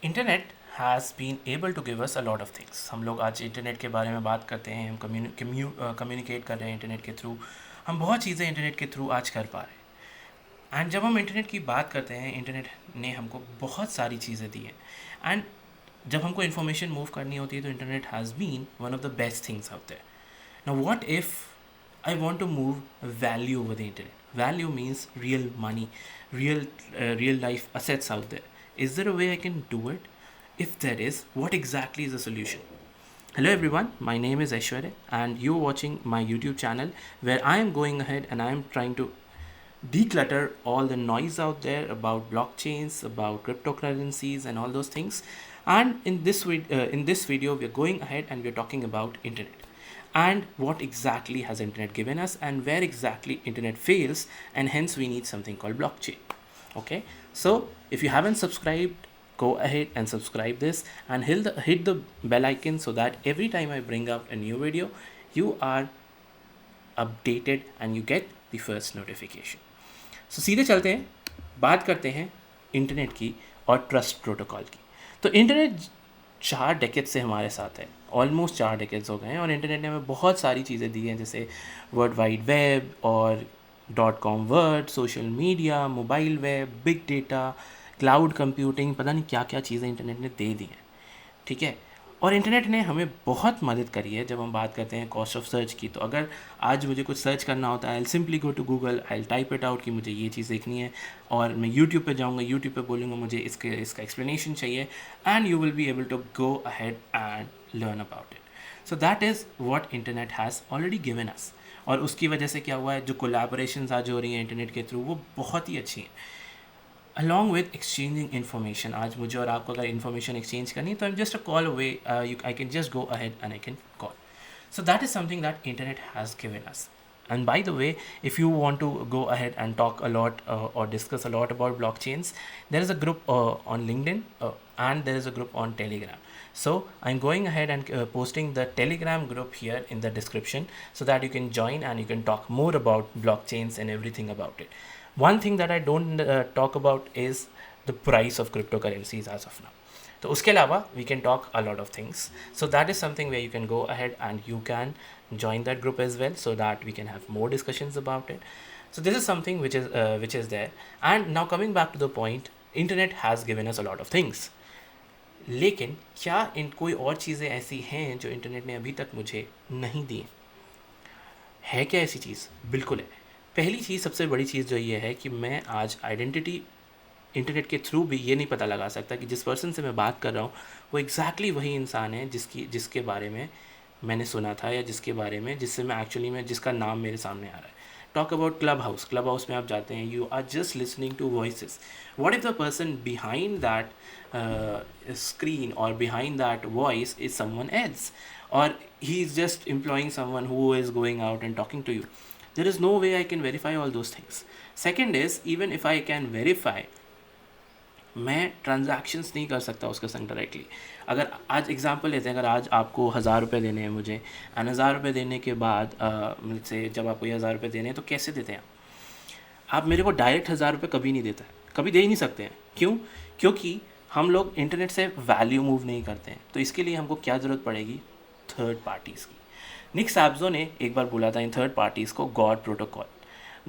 Internet has been able to give us a lot of things. हम लोग आज internet के बारे में बात करते हैं, हम कम्युनिकेट कर रहे हैं इंटरनेट के थ्रू। हम बहुत चीज़ें इंटरनेट के थ्रू आज कर पा रहे हैं। एंड जब हम इंटरनेट की बात करते हैं, इंटरनेट ने हमको बहुत सारी चीज़ें दी हैं। एंड जब हमको इन्फॉर्मेशन मूव करनी होती है तो internet has been one of the best things out there. Now what if I want to move value over the internet? Value means real money, real life assets out there. Is there a way I can do it? If there is, what exactly is the solution? Hello everyone, my name is Aishwarya and you're watching my YouTube channel where I am going ahead and I am trying to declutter all the noise out there about blockchains, about cryptocurrencies and all those things. And in this video we are going ahead and we are talking about internet and what exactly has internet given us and where exactly internet fails, and hence we need something called blockchain. Okay, so if you haven't subscribed, go ahead and subscribe this and hit the bell icon so that every time I bring out a new video you are updated and you get the first notification. So सीधे चलते हैं, बात करते हैं internet की और trust protocol की। तो इंटरनेट 4 डेकेड से हमारे साथ है, ऑलमोस्ट 4 डेकेड्स हो गए हैं, और इंटरनेट ने हमें बहुत सारी चीज़ें दी हैं, जैसे वर्ल्ड वाइड वेब और .com word, social media, mobile web, big data, cloud computing, पता नहीं क्या क्या चीज़ें इंटरनेट ने दे दी हैं। ठीक है, और इंटरनेट ने हमें बहुत मदद करी है। जब हम बात करते हैं कॉस्ट ऑफ सर्च की, तो अगर आज मुझे कुछ सर्च करना होता है, I simply go to Google, I type it out कि मुझे ये चीज़ देखनी है, और मैं यूट्यूब पे जाऊँगा, यूट्यूब पे बोलूँगा मुझे इसका एक्सप्लेनेशन चाहिए, and you will be able to go ahead and learn about it. So that is what internet has already given us. और उसकी वजह से क्या हुआ है, जो कोलैबोरेशंस आज हो रही हैं इंटरनेट के थ्रू, वो बहुत ही अच्छी हैं। अलॉन्ग विद एक्सचेंजिंग इन्फॉर्मेशन, आज मुझे और आपको अगर इन्फॉर्मेशन एक्सचेंज करनी है तो I am just a call away, I can just go ahead and I can call. So that is something that internet has given us. And by the way, if you want to go ahead and talk a lot or discuss a lot about blockchains, there is a group on LinkedIn and there is a group on Telegram. So I'm going ahead and posting the Telegram group here in the description so that you can join and you can talk more about blockchains and everything about it. One thing that I don't talk about is the price of cryptocurrencies as of now. तो उसके अलावा we can talk a lot of things. So that is something where you can go ahead and you can join that group as well so that we can have more discussions about it. So this is something which is there. And now coming back to the point, internet has given us a lot of things. लेकिन क्या कोई और चीज़ें ऐसी हैं जो internet ने अभी तक मुझे नहीं दी है? क्या ऐसी चीज़? बिल्कुल है. पहली चीज़, सबसे बड़ी चीज़ जो ये है कि मैं आज आइडेंटिटी इंटरनेट के थ्रू भी ये नहीं पता लगा सकता कि जिस पर्सन से मैं बात कर रहा हूँ वो एग्जैक्टली वही इंसान है जिसके बारे में मैंने सुना था, या जिससे मैं एक्चुअली में जिसका नाम मेरे सामने आ रहा है. टॉक अबाउट क्लब हाउस में आप जाते हैं, you are just listening to voices. What if the person behind that screen और behind that voice is someone else, और he is just employing someone who is going out and talking to you? There is no way I can verify all those things. Second is, even if I can verify, मैं transactions नहीं कर सकता उसके संग directly. अगर आज example लेते हैं, अगर आज आपको 1000 रुपये देने हैं मुझे, एंड 1000 रुपये देने के बाद मुझसे जब आपको ये 1000 रुपये देने हैं तो कैसे देते हैं आप मेरे को डायरेक्ट 1000 रुपये कभी नहीं देता है, कभी दे ही नहीं सकते हैं. क्यों? क्योंकि हम लोग इंटरनेट से वैल्यू मूव नहीं करते हैं. तो इसके लिए हमको क्या ज़रूरत पड़ेगी? थर्ड पार्टीज़ की. निक सैब्जो ने एक बार बोला था इन थर्ड पार्टीज़ को गॉड प्रोटोकॉल.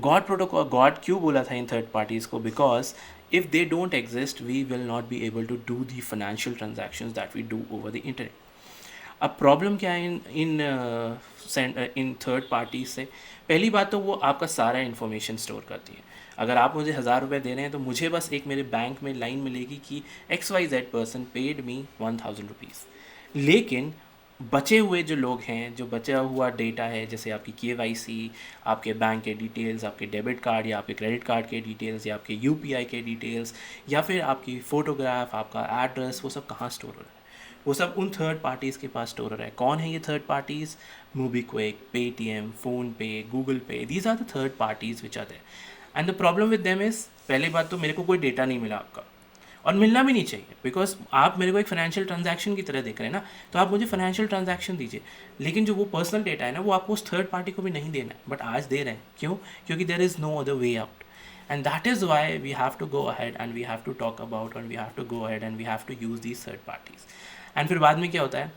गॉड क्यों बोला था इन थर्ड पार्टीज़ को? Because if they don't exist, we will not be able to do the financial transactions that we do over the internet. अब प्रॉब्लम क्या है in third parties से? पहली बात तो वो आपका सारा इन्फॉर्मेशन स्टोर करती है. अगर आप मुझे 1000 रुपये दे रहे हैं तो मुझे बस एक मेरे बैंक में लाइन मिलेगी कि XYZ person paid me 1000 rupees. लेकिन बचे हुए जो लोग हैं, जो बचा हुआ डेटा है, जैसे आपकी KYC, आपके बैंक के डिटेल्स, आपके डेबिट कार्ड या आपके क्रेडिट कार्ड के डिटेल्स, या आपके UPI के डिटेल्स, या फिर आपकी फ़ोटोग्राफ, आपका एड्रेस, वो सब कहाँ स्टोर हो रहा है? वो सब उन थर्ड पार्टीज़ के पास स्टोर हो रहा है. कौन है ये third parties? MobiKwik, Paytm, PhonePe, Google Pay, these are the third parties which are there. And the problem with them is, पहली बात तो मेरे को कोई डेटा नहीं मिला आपका, और मिलना भी नहीं चाहिए, बिकॉज आप मेरे को एक फाइनेंशियल ट्रांजैक्शन की तरह देख रहे हैं ना, तो आप मुझे फाइनेंशियल ट्रांजैक्शन दीजिए. लेकिन जो वो पर्सनल डेटा है ना, वो आपको उस थर्ड पार्टी को भी नहीं देना है, बट आज दे रहे हैं. क्यों? क्योंकि there is no other way out. And that is why we have to go ahead and we have to talk about, and we have to go ahead and we have to use these third parties. And फिर बाद में क्या होता है,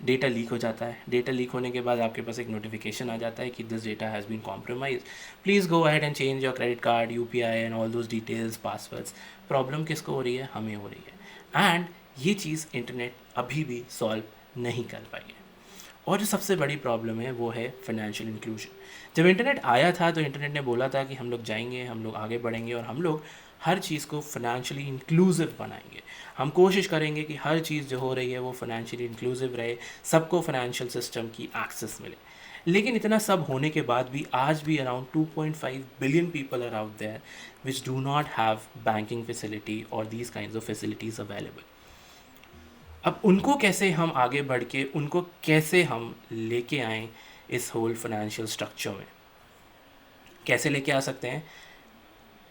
data leak हो जाता है. Data leak होने के बाद आपके पास एक नोटिफिकेशन आ जाता है कि this data has been compromise, please go ahead and change your credit card, UPI and all those details, passwords. Problem किसको हो रही है? हमें हो रही है. एंड ये चीज़ इंटरनेट अभी भी सॉल्व नहीं कर पाई है. और जो सबसे बड़ी प्रॉब्लम है वो है फाइनेंशियल इंक्लूजन. जब इंटरनेट आया था तो इंटरनेट ने बोला था कि हम लोग जाएंगे, हम लोग आगे बढ़ेंगे और हम लोग हर चीज़ को फाइनेंशियली इंक्लूसिव बनाएंगे. हम कोशिश करेंगे कि हर चीज़ जो हो रही है वो फाइनेंशियली इंक्लूसिव रहे, सबको फाइनेंशियल सिस्टम की एक्सेस मिले. लेकिन इतना सब होने के बाद भी आज भी around 2.5 billion people are out there which do not have banking facility और these kinds of facilities available. अब उनको कैसे हम आगे बढ़ के उनको कैसे हम लेके आएँ इस होल फाइनेंशियल स्ट्रक्चर में, कैसे लेके आ सकते हैं?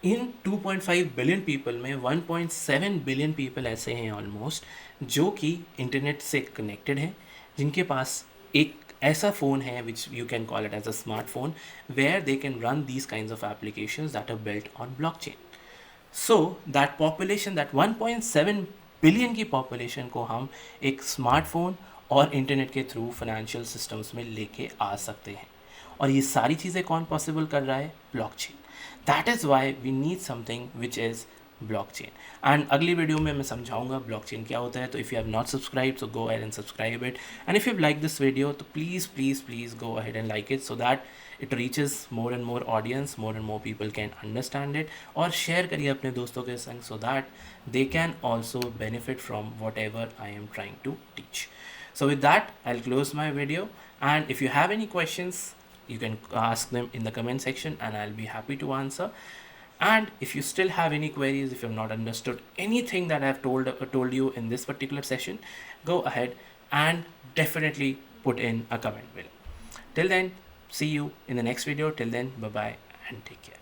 इन 2.5 बिलियन पीपल में 1.7 बिलियन पीपल ऐसे हैं ऑलमोस्ट जो कि इंटरनेट से कनेक्टेड हैं, जिनके पास एक ऐसा फ़ोन है which you can call it as a smartphone where they can run these kinds of applications that are built on blockchain. So that population, that 1.7 billion की पॉपुलेशन को हम एक स्मार्टफोन और इंटरनेट के थ्रू फाइनेंशियल सिस्टम्स में लेके आ सकते हैं. और ये सारी चीज़ें कौन पॉसिबल कर रहा है? Blockchain. That is why we need something which is blockchain. And अगली वीडियो में मैं समझाऊंगा ब्लॉकचेन क्या होता है. तो if you have not subscribe so go ahead and subscribe it. And if you like this video तो please go ahead and like it so that it reaches more and more audience, more and more people can understand it. और share करिए अपने दोस्तों के संग so that they can also benefit from whatever I am trying to teach. So with that, I'll close my video, and if you have any questions, you can ask them in the comment section and I'll be happy to answer. And if you still have any queries, if you have not understood anything that I've told you in this particular session, go ahead and definitely put in a comment below. Till then, see you in the next video. Till then, bye bye and take care.